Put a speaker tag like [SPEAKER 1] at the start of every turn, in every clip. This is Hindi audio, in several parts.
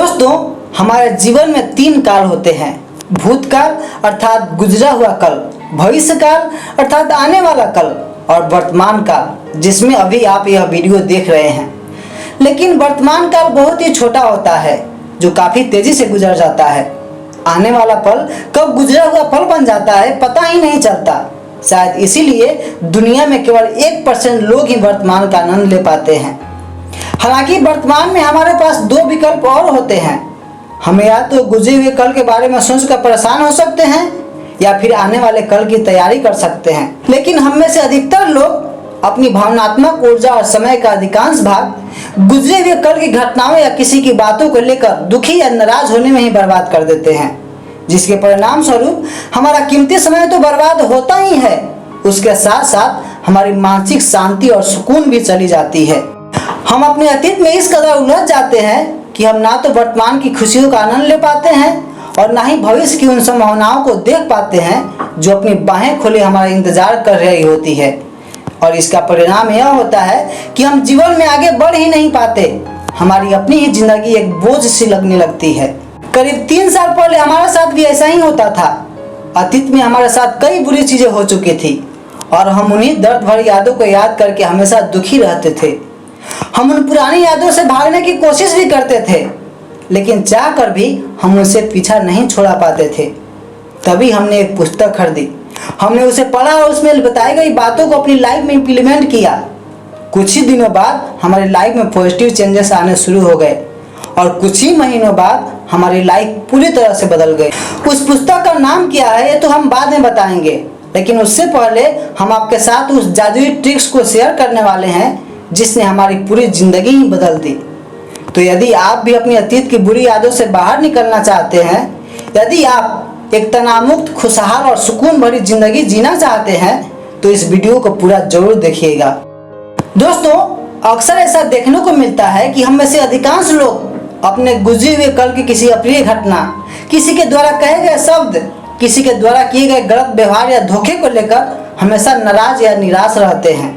[SPEAKER 1] दोस्तों, हमारे जीवन में 3 काल होते हैं। भूतकाल अर्थात गुजरा हुआ कल, भविष्य काल अर्थात आने वाला कल और वर्तमान काल जिसमें अभी आप यह वीडियो देख रहे हैं। लेकिन वर्तमान काल बहुत ही छोटा होता है जो काफी तेजी से गुजर जाता है। आने वाला पल कब गुजरा हुआ पल बन जाता है पता ही नहीं चलता। शायद इसीलिए दुनिया में केवल 1% लोग ही वर्तमान का आनंद ले पाते हैं। हालांकि वर्तमान में हमारे पास 2 विकल्प और होते हैं। हम या तो गुजरे हुए कल के बारे में सोचकर परेशान हो सकते हैं या फिर आने वाले कल की तैयारी कर सकते हैं। लेकिन हम में से अधिकतर लोग अपनी भावनात्मक ऊर्जा और समय का अधिकांश भाग गुजरे हुए कल की घटनाओं या किसी की बातों को लेकर दुखी या नाराज होने में ही बर्बाद कर देते हैं, जिसके परिणाम स्वरूप हमारा कीमती समय तो बर्बाद होता ही है, उसके साथ साथ हमारी मानसिक शांति और सुकून भी चली जाती है। हम अपने अतीत में इस कदर उलझ जाते हैं कि हम ना तो वर्तमान की खुशियों का आनंद ले पाते हैं और ना ही भविष्य की उन संभावनाओं को देख पाते हैं जो अपनी बाहें खोले हमारा इंतजार कर रही होती है। और इसका परिणाम यह होता है कि हम जीवन में आगे बढ़ ही नहीं पाते। हमारी अपनी ही जिंदगी एक बोझ सी लगने लगती है। करीब 3 साल पहले हमारे साथ भी ऐसा ही होता था। अतीत में हमारे साथ कई बुरी चीजें हो चुकी थी और हम उन्हीं दर्द भरी यादों को याद करके हमेशा दुखी रहते थे। हम उन पुरानी यादों से भागने की कोशिश भी करते थे, लेकिन चाह कर भी हम उनसे पीछा नहीं छोड़ा पाते थे। तभी हमने एक पुस्तक खरीदी। हमने उसे पढ़ा और उसमें बताई गई बातों को अपनी लाइफ में इम्प्लीमेंट किया। कुछ ही दिनों बाद हमारी लाइफ में पॉजिटिव चेंजेस आने शुरू हो गए और कुछ ही महीनों बाद हमारी लाइफ पूरी तरह से बदल गई। उस पुस्तक का नाम क्या है ये तो हम बाद में बताएंगे, लेकिन उससे पहले हम आपके साथ उस जादुई ट्रिक्स को शेयर करने वाले हैं जिसने हमारी पूरी जिंदगी ही बदल दी। तो यदि आप भी अपनी अतीत की बुरी यादों से बाहर निकलना चाहते हैं, यदि आप एक तनाव मुक्त, खुशहाल और सुकून भरी जिंदगी जीना चाहते हैं, तो इस वीडियो को पूरा जरूर देखिएगा। दोस्तों, अक्सर ऐसा देखने को मिलता है कि हम में से अधिकांश लोग अपने गुजरे हुए कल की किसी अप्रिय घटना, किसी के द्वारा कहे गए शब्द, किसी के द्वारा किए गए गलत व्यवहार या धोखे को लेकर हमेशा नाराज या निराश रहते हैं।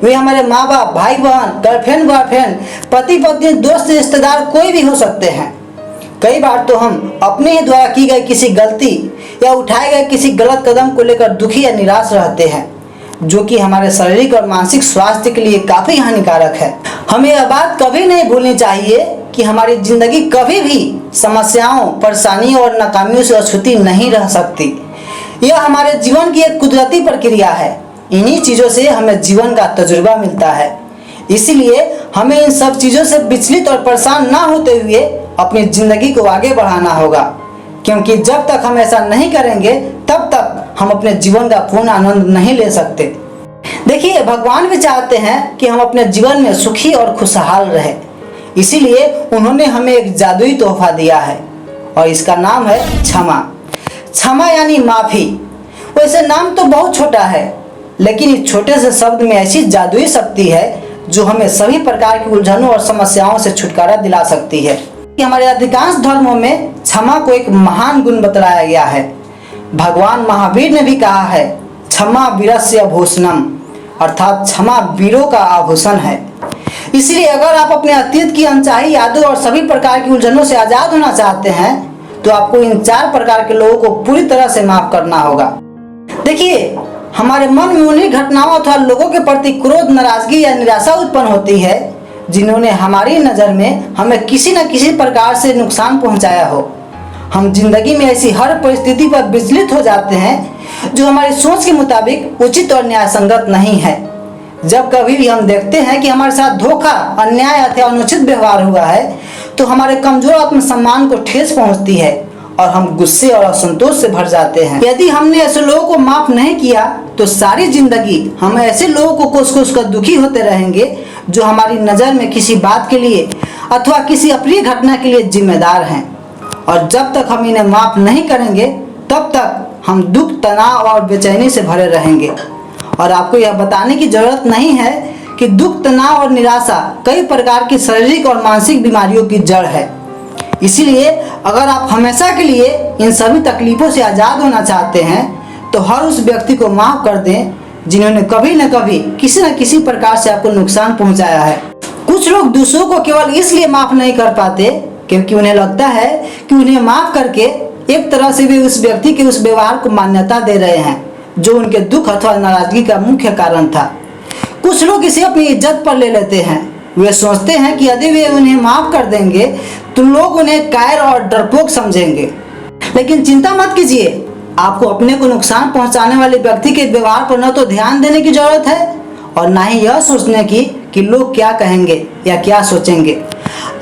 [SPEAKER 1] वे हमारे माँ बाप, भाई बहन, गर्लफ्रेंड बॉयफ्रेंड, पति पत्नी, दोस्त, रिश्तेदार कोई भी हो सकते हैं। कई बार तो हम अपने ही द्वारा की गई किसी गलती या उठाए गए किसी गलत कदम को लेकर दुखी या निराश रहते हैं, जो कि हमारे शारीरिक और मानसिक स्वास्थ्य के लिए काफी हानिकारक है। हमें यह बात कभी नहीं भूलनी चाहिए कि हमारी जिंदगी कभी भी समस्याओं, परेशानियों और नाकामियों से अछूती नहीं रह सकती। यह हमारे जीवन की एक कुदरती प्रक्रिया है। इन्हीं चीजों से हमें जीवन का तजुर्बा मिलता है। इसीलिए हमें इन सब चीजों से विचलित और परेशान ना होते हुए अपनी जिंदगी को आगे बढ़ाना होगा, क्योंकि जब तक हम ऐसा नहीं करेंगे तब तक हम अपने जीवन का पूर्ण आनंद नहीं ले सकते। देखिए, भगवान भी चाहते हैं कि हम अपने जीवन में सुखी और खुशहाल रहें। इसीलिए उन्होंने हमें एक जादुई तोहफा दिया है और इसका नाम है क्षमा। क्षमा यानी माफी। वैसे नाम तो बहुत छोटा है, लेकिन इस छोटे से शब्द में ऐसी जादुई शक्ति है जो हमें सभी प्रकार की उलझनों और समस्याओं से छुटकारा दिला सकती है। हमारे अधिकांश धर्मों में क्षमा को एक महान गुण बतलाया गया है। भगवान महावीर ने भी कहा है, क्षमा वीरस्य भूषणम, अर्थात क्षमा वीरों का आभूषण है। इसलिए अगर आप अपने अतीत की अनचाही यादों और सभी प्रकार की उलझनों से आजाद होना चाहते हैं तो आपको इन 4 प्रकार के लोगों को पूरी तरह से माफ करना होगा। देखिए, हमारे मन में उन्हीं घटनाओं अथवा लोगों के प्रति क्रोध, नाराजगी या निराशा उत्पन्न होती है जिन्होंने हमारी नज़र में हमें किसी न किसी प्रकार से नुकसान पहुंचाया हो। हम जिंदगी में ऐसी हर परिस्थिति पर विचलित हो जाते हैं जो हमारी सोच के मुताबिक उचित और न्याय संगत नहीं है। जब कभी भी हम देखते हैं कि हमारे साथ धोखा, अन्याय अथवा अनुचित व्यवहार हुआ है तो हमारे कमजोर आत्मसम्मान को ठेस पहुंचती है और हम गुस्से और असंतोष से भर जाते हैं। यदि हमने ऐसे लोगों को माफ नहीं किया तो सारी जिंदगी हम ऐसे लोगों को कोस कर दुखी होते रहेंगे जो हमारी नज़र में किसी बात के लिए अथवा किसी अप्रिय घटना के लिए जिम्मेदार हैं। और जब तक हम इन्हें माफ नहीं करेंगे तब तक हम दुख, तनाव और बेचैनी से भरे रहेंगे। और आपको यह बताने की जरूरत नहीं है कि दुख, तनाव और निराशा कई प्रकार की शारीरिक और मानसिक बीमारियों की जड़ है। इसीलिए अगर आप हमेशा के लिए इन सभी तकलीफों से आज़ाद होना चाहते हैं तो हर उस व्यक्ति को माफ कर दें जिन्होंने कभी न कभी किसी न किसी प्रकार से आपको नुकसान पहुंचाया है। कुछ लोग दूसरों को केवल इसलिए माफ नहीं कर पाते क्योंकि उन्हें लगता है कि उन्हें माफ करके एक तरह से वे उस व्यक्ति के उस व्यवहार को मान्यता दे रहे हैं जो उनके दुख अथवा नाराजगी का मुख्य कारण था। कुछ लोग इसे अपनी इज्जत पर ले लेते हैं। वे सोचते हैं कि यदि वे उन्हें माफ कर देंगे तो लोग उन्हें कायर और डरपोक समझेंगे। लेकिन चिंता मत कीजिए, आपको अपने को नुकसान पहुंचाने वाले व्यक्ति के व्यवहार पर न तो ध्यान देने की जरूरत है और ना ही यह सोचने की कि लोग क्या कहेंगे या क्या सोचेंगे।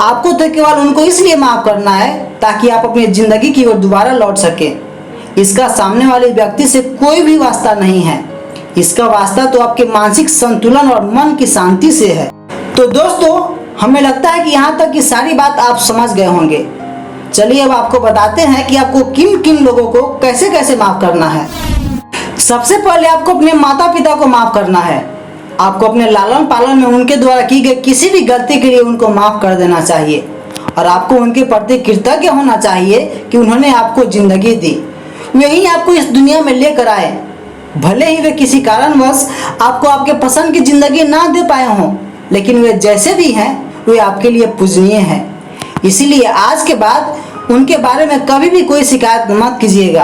[SPEAKER 1] आपको तो केवल उनको इसलिए माफ करना है ताकि आप अपनी जिंदगी की ओर दोबारा लौट सके। इसका सामने वाले व्यक्ति से कोई भी वास्ता नहीं है, इसका वास्ता तो आपके मानसिक संतुलन और मन की शांति से है। तो दोस्तों, हमें लगता है कि यहाँ तक की सारी बात आप समझ गए होंगे। चलिए अब आपको बताते हैं कि आपको किन किन लोगों को कैसे कैसे माफ करना है। सबसे पहले आपको अपने माता पिता को माफ करना है। आपको अपने लालन पालन में उनके द्वारा की गई किसी भी गलती के लिए उनको माफ कर देना चाहिए और आपको उनके प्रति कृतज्ञ होना चाहिए कि उन्होंने आपको जिंदगी दी, वे ही आपको इस दुनिया में लेकर आए। भले ही वे किसी कारणवश आपको आपके पसंद की जिंदगी ना दे पाए हों, लेकिन वे जैसे भी हैं वे आपके लिए पूजनीय हैं। इसीलिए आज के बाद उनके बारे में कभी भी कोई शिकायत मत कीजिएगा,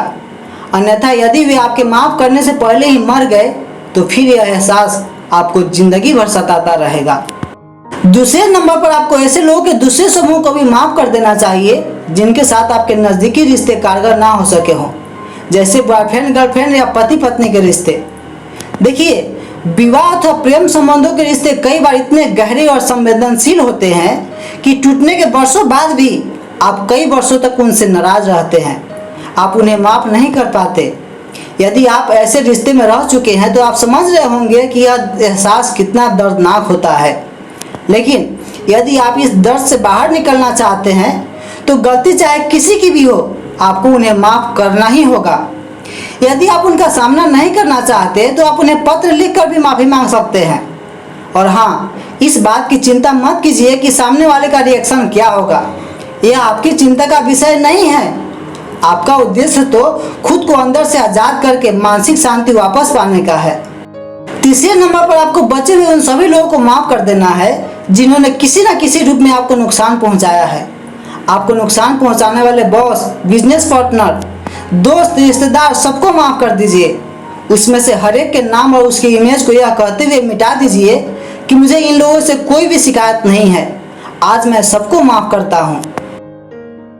[SPEAKER 1] अन्यथा यदि वे आपके माफ करने से पहले ही मर गए तो फिर यह एहसास आपको जिंदगी भर सताता रहेगा। दूसरे नंबर पर आपको ऐसे लोगों के दूसरे समूह को भी माफ कर देना चाहिए जिनके साथ आपके नज़दीकी रिश्ते कारगर ना हो सके हों, जैसे बॉयफ्रेंड गर्लफ्रेंड या पति पत्नी के रिश्ते। देखिए, विवाह अथवा प्रेम संबंधों के रिश्ते कई बार इतने गहरे और संवेदनशील होते हैं कि टूटने के वर्षों बाद भी आप कई वर्षों तक उनसे नाराज रहते हैं, आप उन्हें माफ नहीं कर पाते। यदि आप ऐसे रिश्ते में रह चुके हैं तो आप समझ रहे होंगे कि यह एहसास कितना दर्दनाक होता है। लेकिन यदि आप इस दर्द से बाहर निकलना चाहते हैं तो गलती चाहे किसी की भी हो, आपको उन्हें माफ करना ही होगा। यदि आप उनका सामना नहीं करना चाहते तो आप उन्हें पत्र लिखकर भी माफ़ी मांग सकते हैं। और हाँ, इस बात की चिंता मत कीजिए कि सामने वाले का रिएक्शन क्या होगा, यह आपकी चिंता का विषय नहीं है। आपका उद्देश्य तो खुद को अंदर से आज़ाद करके मानसिक शांति वापस पाने का है। तीसरे नंबर पर आपको बचे हुए उन सभी लोगों को माफ़ कर देना है जिन्होंने किसी न किसी रूप में आपको नुकसान पहुंचाया है। आपको नुकसान पहुंचाने वाले बॉस, बिजनेस पार्टनर, दोस्त, रिश्तेदार सबको माफ़ कर दीजिए। उसमें से हर एक के नाम और उसकी इमेज को यह कहते हुए मिटा दीजिए कि मुझे इन लोगों से कोई भी शिकायत नहीं है, आज मैं सबको माफ़ करता हूँ।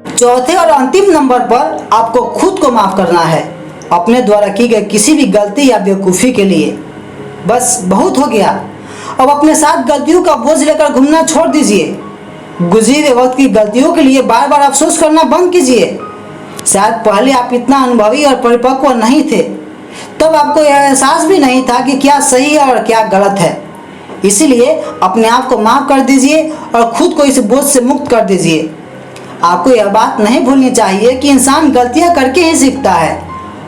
[SPEAKER 1] चौथे और अंतिम नंबर पर आपको खुद को माफ़ करना है अपने द्वारा की गई किसी भी गलती या बेवकूफ़ी के लिए। बस बहुत हो गया, अब अपने साथ गलतियों का बोझ लेकर घूमना छोड़ दीजिए। गुजरे हुए वक्त की गलतियों के लिए बार बार अफसोस करना बंद कीजिए। शायद पहले आप इतना अनुभवी और परिपक्व नहीं थे, तब आपको यह एहसास भी नहीं था कि क्या सही है और क्या गलत है। इसीलिए अपने आप को माफ़ कर दीजिए और खुद को इस बोझ से मुक्त कर दीजिए। आपको यह बात नहीं भूलनी चाहिए कि इंसान गलतियां करके ही सीखता है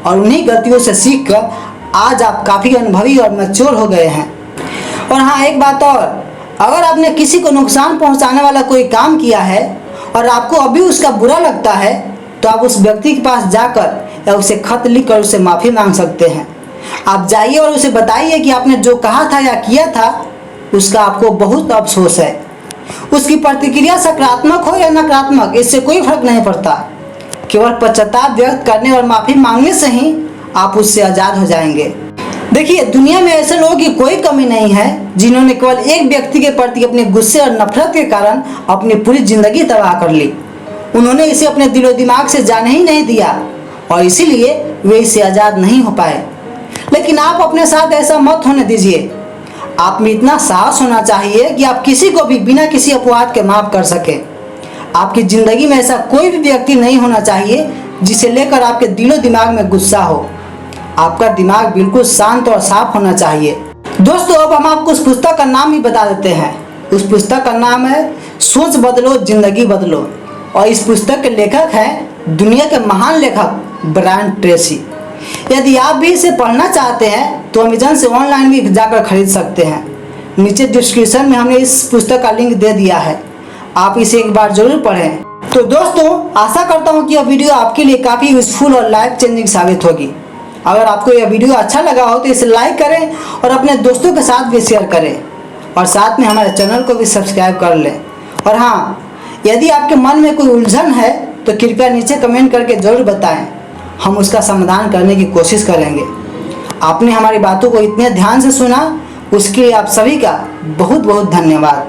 [SPEAKER 1] और उन्हीं गलतियों से सीखकर आज आप काफ़ी अनुभवी और मैच्योर हो गए हैं। और हाँ, एक बात और, अगर आपने किसी को नुकसान पहुंचाने वाला कोई काम किया है और आपको अभी उसका बुरा लगता है तो आप उस व्यक्ति के पास जाकर या उसे खत लिखकर उससे माफ़ी मांग सकते हैं। आप जाइए और उसे बताइए कि आपने जो कहा था या किया था उसका आपको बहुत अफसोस है। उसकी प्रतिक्रिया सकारात्मक हो या नकारात्मक, इससे कोई फर्क नहीं पड़ता। केवल पश्चाताप व्यक्त करने और माफ़ी मांगने से ही आप उससे आज़ाद हो जाएंगे। देखिए, दुनिया में ऐसे लोगों की कोई कमी नहीं है जिन्होंने केवल एक व्यक्ति के प्रति अपने गुस्से और नफरत के कारण अपनी पूरी जिंदगी तबाह कर ली। उन्होंने इसे अपने दिलो दिमाग से जाने ही नहीं दिया और इसीलिए वे इससे आज़ाद नहीं हो पाए। लेकिन आप अपने साथ ऐसा मत होने दीजिए। आप में इतना साहस होना चाहिए कि आप किसी को भी बिना किसी अपवाद के माफ़ कर सके। आपकी ज़िंदगी में ऐसा कोई भी व्यक्ति नहीं होना चाहिए जिसे लेकर आपके दिलो दिमाग में गुस्सा हो। आपका दिमाग बिल्कुल शांत और साफ होना चाहिए। दोस्तों, अब हम आपको उस पुस्तक का नाम ही बता देते हैं। उस पुस्तक का नाम है सोच बदलो जिंदगी बदलो और इस पुस्तक के लेखक हैं दुनिया के महान लेखक ब्रायन ट्रेसी। यदि आप भी इसे पढ़ना चाहते हैं तो अमेजन से ऑनलाइन भी जाकर खरीद सकते हैं। नीचे डिस्क्रिप्शन में हमने इस पुस्तक का लिंक दे दिया है, आप इसे एक बार जरूर पढ़ें। तो दोस्तों, आशा करता हूँ कि यह वीडियो आपके लिए काफ़ी यूजफुल और लाइफ चेंजिंग साबित होगी। अगर आपको यह वीडियो अच्छा लगा हो तो इसे लाइक करें और अपने दोस्तों के साथ भी शेयर करें और साथ में हमारे चैनल को भी सब्सक्राइब कर लें। और हाँ, यदि आपके मन में कोई उलझन है तो कृपया नीचे कमेंट करके ज़रूर बताएं, हम उसका समाधान करने की कोशिश करेंगे। आपने हमारी बातों को इतने ध्यान से सुना, उसके लिए आप सभी का बहुत बहुत धन्यवाद।